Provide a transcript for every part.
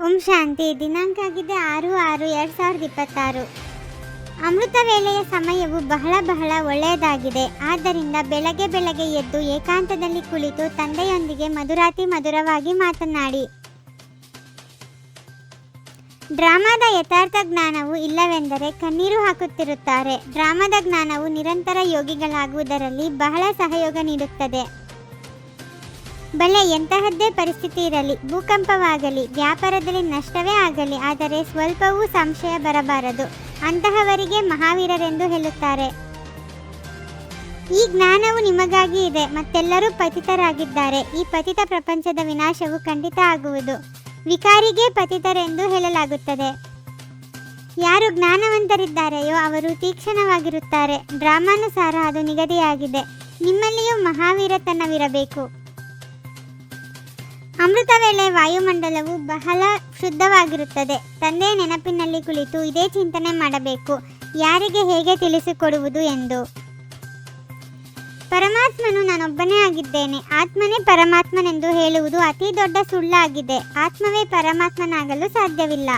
ಓಂ ಶಾಂತಿ. ದಿನಾಂಕ ಆಗಿದೆ 6/6/2026. ಅಮೃತ ವೇಳೆಯ ಸಮಯವು ಬಹಳ ಒಳ್ಳೆಯದಾಗಿದೆ. ಆದ್ದರಿಂದ ಬೆಳಗ್ಗೆ ಎದ್ದು ಏಕಾಂತದಲ್ಲಿ ಕುಳಿತು ತಂದೆಯೊಂದಿಗೆ ಮಧುರವಾಗಿ ಮಾತನಾಡಿ. ಡ್ರಾಮಾದ ಯಥಾರ್ಥ ಜ್ಞಾನವು ಇಲ್ಲವೆಂದರೆ ಕಣ್ಣೀರು ಹಾಕುತ್ತಿರುತ್ತಾರೆ. ಡ್ರಾಮಾದ ಜ್ಞಾನವು ನಿರಂತರ ಯೋಗಿಗಳಾಗುವುದರಲ್ಲಿ ಬಹಳ ಸಹಯೋಗ ನೀಡುತ್ತದೆ. ಬಲೆ ಎಂತಹದ್ದೇ ಪರಿಸ್ಥಿತಿ ಇರಲಿ, ಭೂಕಂಪವಾಗಲಿ, ವ್ಯಾಪಾರದಲ್ಲಿ ನಷ್ಟವೇ ಆಗಲಿ, ಆದರೆ ಸ್ವಲ್ಪವೂ ಸಂಶಯ ಬರಬಾರದು. ಅಂತಹವರಿಗೆ ಮಹಾವೀರರೆಂದು ಹೇಳುತ್ತಾರೆ. ಈ ಜ್ಞಾನವು ನಿಮಗಾಗಿ ಇದೆ. ಮತ್ತೆಲ್ಲರೂ ಪತಿತರಾಗಿದ್ದಾರೆ. ಈ ಪತಿತ ಪ್ರಪಂಚದ ವಿನಾಶವು ಖಂಡಿತ ಆಗುವುದು. ವಿಕಾರಿಗೆ ಪತಿತರೆಂದು ಹೇಳಲಾಗುತ್ತದೆ. ಯಾರು ಜ್ಞಾನವಂತರಿದ್ದಾರೆಯೋ ಅವರು ತೀಕ್ಷ್ಣವಾಗಿರುತ್ತಾರೆ. ಡ್ರಾಮಾನುಸಾರ ಅದು ನಿಗದಿಯಾಗಿದೆ. ನಿಮ್ಮಲ್ಲಿಯೂ ಮಹಾವೀರತನವಿರಬೇಕು. ಅಮೃತ ವೇಳೆ ವಾಯುಮಂಡಲವು ಬಹಳ ಶುದ್ಧವಾಗಿರುತ್ತದೆ. ತಂದೆಯ ನೆನಪಿನಲ್ಲಿ ಕುಳಿತು ಇದೇ ಚಿಂತನೆ ಮಾಡಬೇಕು, ಯಾರಿಗೆ ಹೇಗೆ ತಿಳಿಸಿಕೊಡುವುದು ಎಂದು. ಪರಮಾತ್ಮನು ನಾನೊಬ್ಬನೇ ಆಗಿದ್ದೇನೆ, ಆತ್ಮನೇ ಪರಮಾತ್ಮನೆಂದು ಹೇಳುವುದು ಅತಿ ದೊಡ್ಡ ಸುಳ್ಳಾಗಿದೆ. ಆತ್ಮವೇ ಪರಮಾತ್ಮನಾಗಲು ಸಾಧ್ಯವಿಲ್ಲ.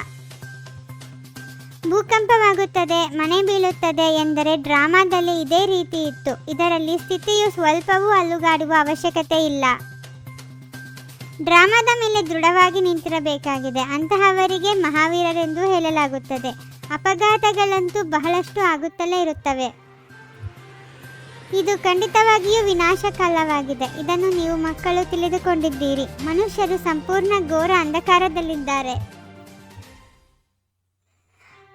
ಭೂಕಂಪವಾಗುತ್ತದೆ, ಮನೆ ಬೀಳುತ್ತದೆ ಎಂದರೆ ಡ್ರಾಮಾದಲ್ಲಿ ಇದೇ ರೀತಿ ಇತ್ತು. ಇದರಲ್ಲಿ ಸ್ಥಿತಿಯು ಸ್ವಲ್ಪವೂ ಅಲುಗಾಡುವ ಅವಶ್ಯಕತೆ ಇಲ್ಲ. ಡ್ರಾಮಾದ ಮೇಲೆ ದೃಢವಾಗಿ ನಿಂತಿರಬೇಕಾಗಿದೆ. ಅಂತಹವರಿಗೆ ಮಹಾವೀರರೆಂದು ಹೇಳಲಾಗುತ್ತದೆ. ಅಪಘಾತಗಳಂತೂ ಬಹಳಷ್ಟು ಆಗುತ್ತಲೇ ಇರುತ್ತವೆ. ಇದು ಖಂಡಿತವಾಗಿಯೂ ವಿನಾಶಕಾಲವಾಗಿದೆ. ಇದನ್ನು ನೀವು ಮಕ್ಕಳು ತಿಳಿದುಕೊಂಡಿದ್ದೀರಿ. ಮನುಷ್ಯರು ಸಂಪೂರ್ಣ ಘೋರ ಅಂಧಕಾರದಲ್ಲಿದ್ದಾರೆ.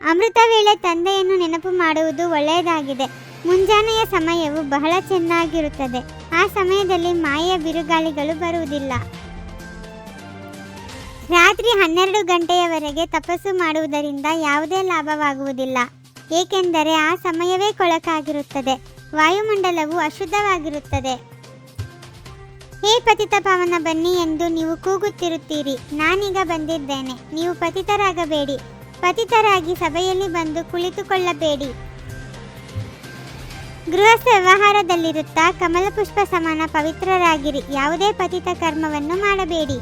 ಅಮೃತ ವೇಳೆ ತಂದೆಯನ್ನು ನೆನಪು ಮಾಡುವುದು ಒಳ್ಳೆಯದಾಗಿದೆ. ಮುಂಜಾನೆಯ ಸಮಯವು ಬಹಳ ಚೆನ್ನಾಗಿರುತ್ತದೆ. ಆ ಸಮಯದಲ್ಲಿ ಮಾಯೆಯ ಬಿರುಗಾಳಿಗಳು ಬರುವುದಿಲ್ಲ. ರಾತ್ರಿ 12 ಗಂಟೆಯವರೆಗೆ ತಪಸ್ಸು ಮಾಡುವುದರಿಂದ ಯಾವುದೇ ಲಾಭವಾಗುವುದಿಲ್ಲ. ಏಕೆಂದರೆ ಆ ಸಮಯವೇ ಕೊಳಕಾಗಿರುತ್ತದೆ. ವಾಯುಮಂಡಲವು ಅಶುದ್ಧವಾಗಿರುತ್ತದೆ. ಹೇ ಪತಿತ ಪಾವನ, ಬನ್ನಿ ಎಂದು ನೀವು ಕೂಗುತ್ತಿರುತ್ತೀರಿ. ನಾನೀಗ ಬಂದಿದ್ದೇನೆ. ನೀವು ಪತಿತರಾಗಬೇಡಿ. ಪತಿತರಾಗಿ ಸಭೆಯಲ್ಲಿ ಬಂದು ಕುಳಿತುಕೊಳ್ಳಬೇಡಿ. ಗೃಹಸ್ಥ ವ್ಯವಹಾರದಲ್ಲಿರುತ್ತಾ ಕಮಲಪುಷ್ಪ ಸಮಾನ ಪವಿತ್ರರಾಗಿರಿ. ಯಾವುದೇ ಪತಿತ ಕರ್ಮವನ್ನು ಮಾಡಬೇಡಿ.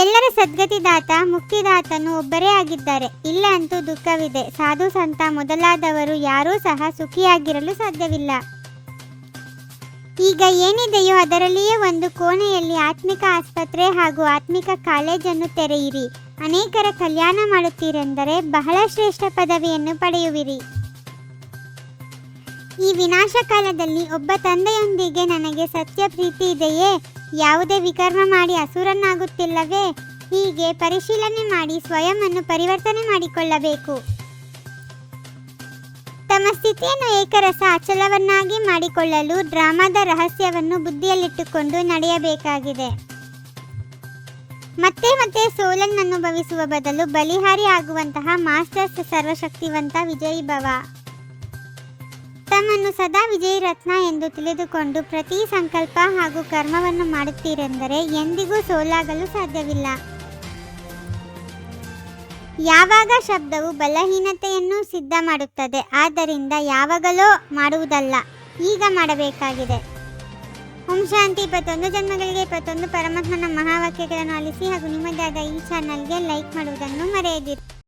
ಎಲ್ಲರ ಸದ್ಗತಿದಾತ ಮುಕ್ತಿದಾತನು ಒಬ್ಬರೇ ಆಗಿದ್ದಾರೆ. ಇಲ್ಲ ಅಂತೂ ದುಃಖವಿದೆ. ಸಾಧು ಸಂತ ಮೊದಲಾದವರು ಯಾರೂ ಸಹ ಸುಖಿಯಾಗಿರಲು ಸಾಧ್ಯವಿಲ್ಲ. ಈಗ ಏನಿದೆಯೋ ಅದರಲ್ಲಿಯೇ ಒಂದು ಕೋಣೆಯಲ್ಲಿ ಆತ್ಮಿಕ ಆಸ್ಪತ್ರೆ ಹಾಗೂ ಆತ್ಮಿಕ ಕಾಲೇಜನ್ನು ತೆರೆಯಿರಿ. ಅನೇಕರ ಕಲ್ಯಾಣ ಮಾಡುತ್ತೀರೆಂದರೆ ಬಹಳ ಶ್ರೇಷ್ಠ ಪದವಿಯನ್ನು ಪಡೆಯುವಿರಿ. ಈ ವಿನಾಶ ಕಾಲದಲ್ಲಿ ಒಬ್ಬ ತಂದೆಯೊಂದಿಗೆ ನನಗೆ ಸತ್ಯ ಪ್ರೀತಿ ಇದೆಯೇ? ಯಾವುದೇ ವಿಕರ್ಮ ಮಾಡಿ ಅಸುರನಾಗುತ್ತಿಲ್ಲವೇ? ಹೀಗೆ ಪರಿಶೀಲನೆ ಮಾಡಿ ಸ್ವಯಂವನ್ನು ಪರಿವರ್ತನೆ ಮಾಡಿಕೊಳ್ಳಬೇಕು. ತಮ್ಮ ಸ್ಥಿತಿಯನ್ನು ಏಕರಸ ಅಚಲವನ್ನಾಗಿ ಮಾಡಿಕೊಳ್ಳಲು ಡ್ರಾಮಾದ ರಹಸ್ಯವನ್ನು ಬುದ್ಧಿಯಲ್ಲಿಟ್ಟುಕೊಂಡು ನಡೆಯಬೇಕಾಗಿದೆ. ಮತ್ತೆ ಸೋಲನ್ನು ಅನುಭವಿಸುವ ಬದಲು ಬಲಿಹಾರಿ ಆಗುವಂತಹ ಮಾಸ್ಟರ್ಸ್ ಸರ್ವಶಕ್ತಿವಂತ ವಿಜಯೀ ಭವ. ತಮ್ಮನ್ನು ಸದಾ ವಿಜಯಿ ರತ್ನ ಎಂದು ತಿಳಿದುಕೊಂಡು ಪ್ರತಿ ಸಂಕಲ್ಪ ಹಾಗೂ ಕರ್ಮವನ್ನು ಮಾಡುತ್ತೀರೆಂದರೆ ಎಂದಿಗೂ ಸೋಲಾಗಲು ಸಾಧ್ಯವಿಲ್ಲ. ಯಾವಾಗ ಶಬ್ದವು ಬಲಹೀನತೆಯನ್ನು ಸಿದ್ಧ ಮಾಡುತ್ತದೆ. ಆದ್ದರಿಂದ ಯಾವಾಗಲೋ ಮಾಡುವುದಲ್ಲ, ಈಗ ಮಾಡಬೇಕಾಗಿದೆ. ಓಂ ಶಾಂತಿ. 21 ಜನ್ಮಗಳಿಗೆ 21 ಪರಮಾತ್ಮನ ಮಹಾವಾಕ್ಯಗಳನ್ನು ಆಲಿಸಿ ಹಾಗೂ ನಿಮ್ಮದಾದ ಈ ಚಾನಲ್ಗೆ ಲೈಕ್ ಮಾಡುವುದನ್ನು ಮರೆಯದಿರಿ.